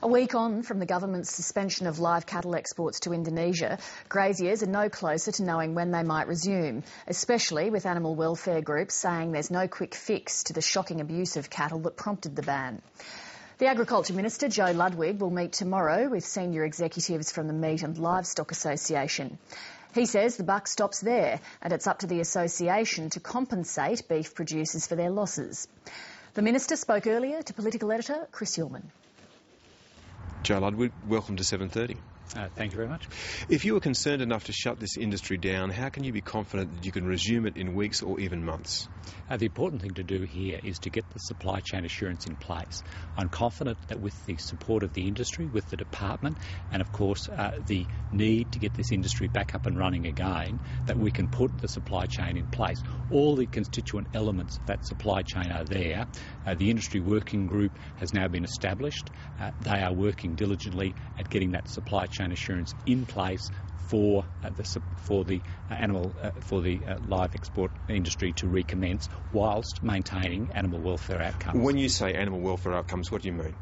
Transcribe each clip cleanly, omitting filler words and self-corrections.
A week on from the government's suspension of live cattle exports to Indonesia, graziers are no closer to knowing when they might resume, especially with animal welfare groups saying there's no quick fix to the shocking abuse of cattle that prompted the ban. The Agriculture Minister Joe Ludwig will meet tomorrow with senior executives from the Meat and Livestock Australia. He says the buck stops there and it's up to the association to compensate beef producers for their losses. The Minister spoke earlier to political editor Chris Ullman. Joe Ludwig, welcome to 7:30. Thank you very much. If you were concerned enough to shut this industry down, how can you be confident that you can resume it in weeks or even months? The important thing to do here is to get the supply chain assurance in place. I'm confident that with the support of the industry, with the department, and of course the need to get this industry back up and running again, that we can put the supply chain in place. All the constituent elements of that supply chain are there. The industry working group has now been established. They are working diligently at getting that supply chain assurance in place for the live export industry to recommence whilst maintaining animal welfare outcomes. When you say animal welfare outcomes, what do you mean?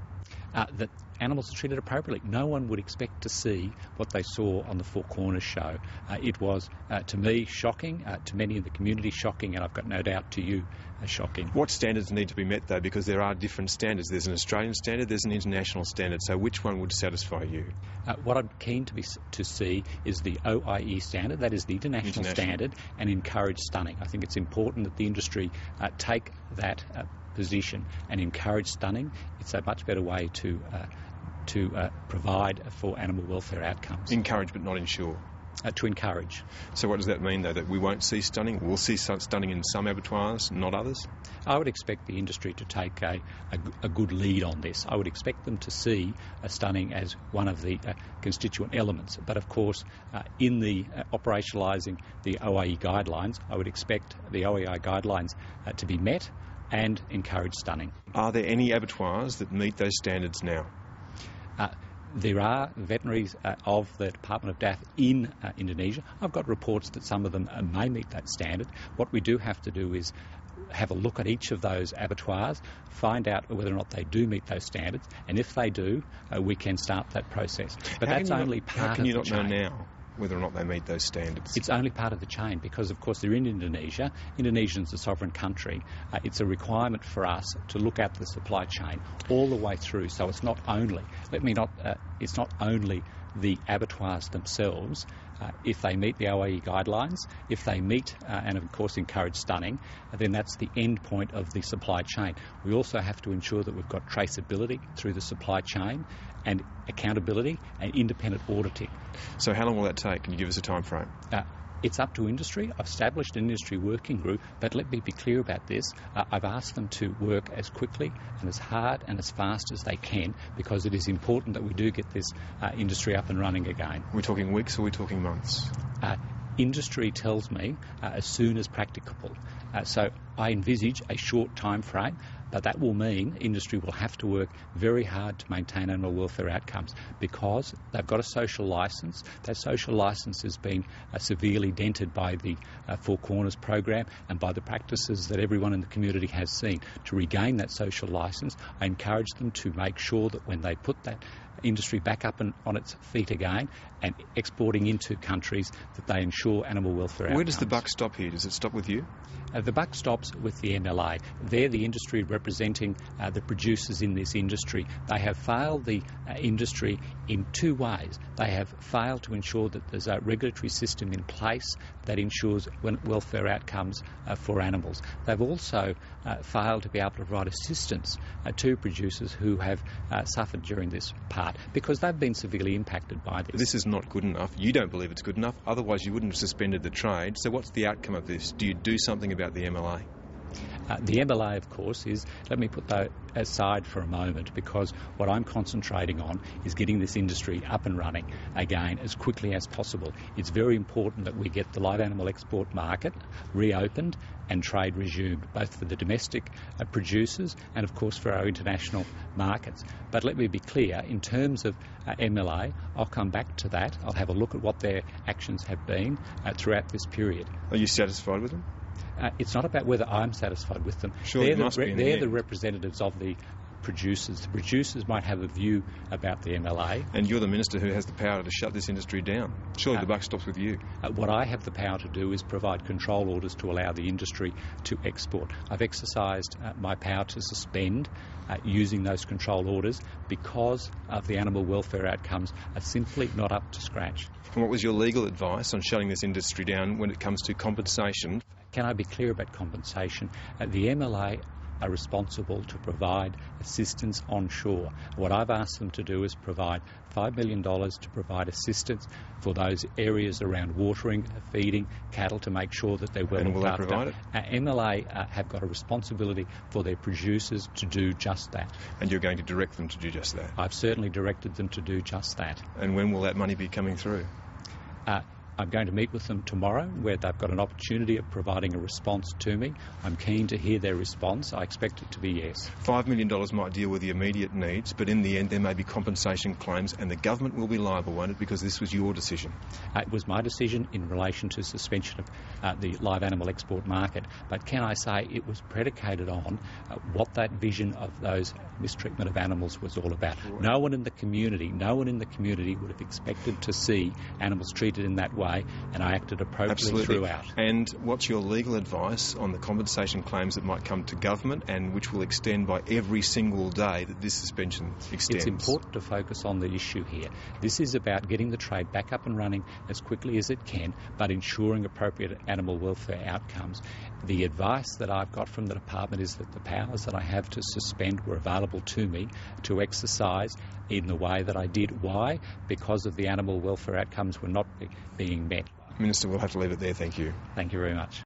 That animals are treated appropriately. No one would expect to see what they saw on the Four Corners show. It was, to me, shocking, to many in the community shocking, and I've got no doubt to you, shocking. What standards need to be met, though? Because there are different standards. There's an Australian standard, there's an international standard. So which one would satisfy you? What I'm keen to see is the OIE standard, that is the international standard, and encourage stunning. I think it's important that the industry take that position and encourage stunning. It's a much better way to provide for animal welfare outcomes. Encourage but not ensure. To encourage. So what does that mean, though, that we won't see stunning? We'll see stunning in some abattoirs, not others? I would expect the industry to take a good lead on this. I would expect them to see stunning as one of the constituent elements. But of course, in the operationalising the OIE guidelines, I would expect the OIE guidelines to be met and encourage stunning. Are there any abattoirs that meet those standards now? There are veterinaries of the Department of DAF in Indonesia. I've got reports that some of them may meet that standard. What we do have to do is have a look at each of those abattoirs, find out whether or not they do meet those standards, and if they do, we can start that process. But that's only part of the chain. How can you not know now whether or not they meet those standards? It's only part of the chain because, of course, they're in Indonesia. Indonesia's a sovereign country. It's a requirement for us to look at the supply chain all the way through. So it's not only, it's not only the abattoirs themselves. If they meet the OIE guidelines, if they meet and of course encourage stunning, then that's the end point of the supply chain. We also have to ensure that we've got traceability through the supply chain and accountability and independent auditing. So how long will that take? Can you give us a time frame? It's up to industry. I've established an industry working group, but let me be clear about this. I've asked them to work as quickly and as hard and as fast as they can because it is important that we do get this industry up and running again. We're talking weeks or we're talking months? Industry tells me as soon as practicable. So I envisage a short time frame, but that will mean industry will have to work very hard to maintain animal welfare outcomes because they've got a social licence. That social licence has been severely dented by the Four Corners program and by the practices that everyone in the community has seen. To regain that social licence, I encourage them to make sure that when they put that industry back up and on its feet again and exporting into countries that they ensure animal welfare outcomes. Where does the buck stop here? Does it stop with you? The buck stops with the MLA. They're the industry representing the producers in this industry. They have failed the industry in two ways. They have failed to ensure that there's a regulatory system in place that ensures welfare outcomes for animals. They've also failed to be able to provide assistance to producers who have suffered during this part because they've been severely impacted by this. This is not good enough. You don't believe it's good enough, otherwise you wouldn't have suspended the trade. So what's the outcome of this? Do you do something about the MLA? The MLA, of course, is, let me put that aside for a moment, because what I'm concentrating on is getting this industry up and running again as quickly as possible. It's very important that we get the live animal export market reopened and trade resumed, both for the domestic producers and, of course, for our international markets. But let me be clear, in terms of MLA, I'll come back to that. I'll have a look at what their actions have been throughout this period. Are you satisfied with them? It's not about whether I'm satisfied with them. Sure, they're the representatives of the producers. The producers might have a view about the MLA. And you're the minister who has the power to shut this industry down. Surely the buck stops with you. What I have the power to do is provide control orders to allow the industry to export. I've exercised my power to suspend using those control orders because of the animal welfare outcomes are simply not up to scratch. And what was your legal advice on shutting this industry down when it comes to compensation? Can I be clear about compensation? The MLA are responsible to provide assistance onshore. What I've asked them to do is provide $5 million to provide assistance for those areas around watering, feeding cattle to make sure that they're well looked after. And will they provide it? MLA have got a responsibility for their producers to do just that. And you're going to direct them to do just that? I've certainly directed them to do just that. And when will that money be coming through? I'm going to meet with them tomorrow where they've got an opportunity of providing a response to me. I'm keen to hear their response. I expect it to be yes. $5 million might deal with the immediate needs, but in the end there may be compensation claims and the government will be liable, won't it, because this was your decision? It was my decision in relation to suspension of the live animal export market, but can I say it was predicated on what that vision of those mistreatment of animals was all about. Sure. No one in the community would have expected to see animals treated in that way, and I acted appropriately throughout. And what's your legal advice on the compensation claims that might come to government and which will extend by every single day that this suspension extends? It's important to focus on the issue here. This is about getting the trade back up and running as quickly as it can, but ensuring appropriate animal welfare outcomes. The advice that I've got from the department is that the powers that I have to suspend were available to me to exercise in the way that I did. Why? Because of the animal welfare outcomes were not being met. Minister, we'll have to leave it there. Thank you. Thank you very much.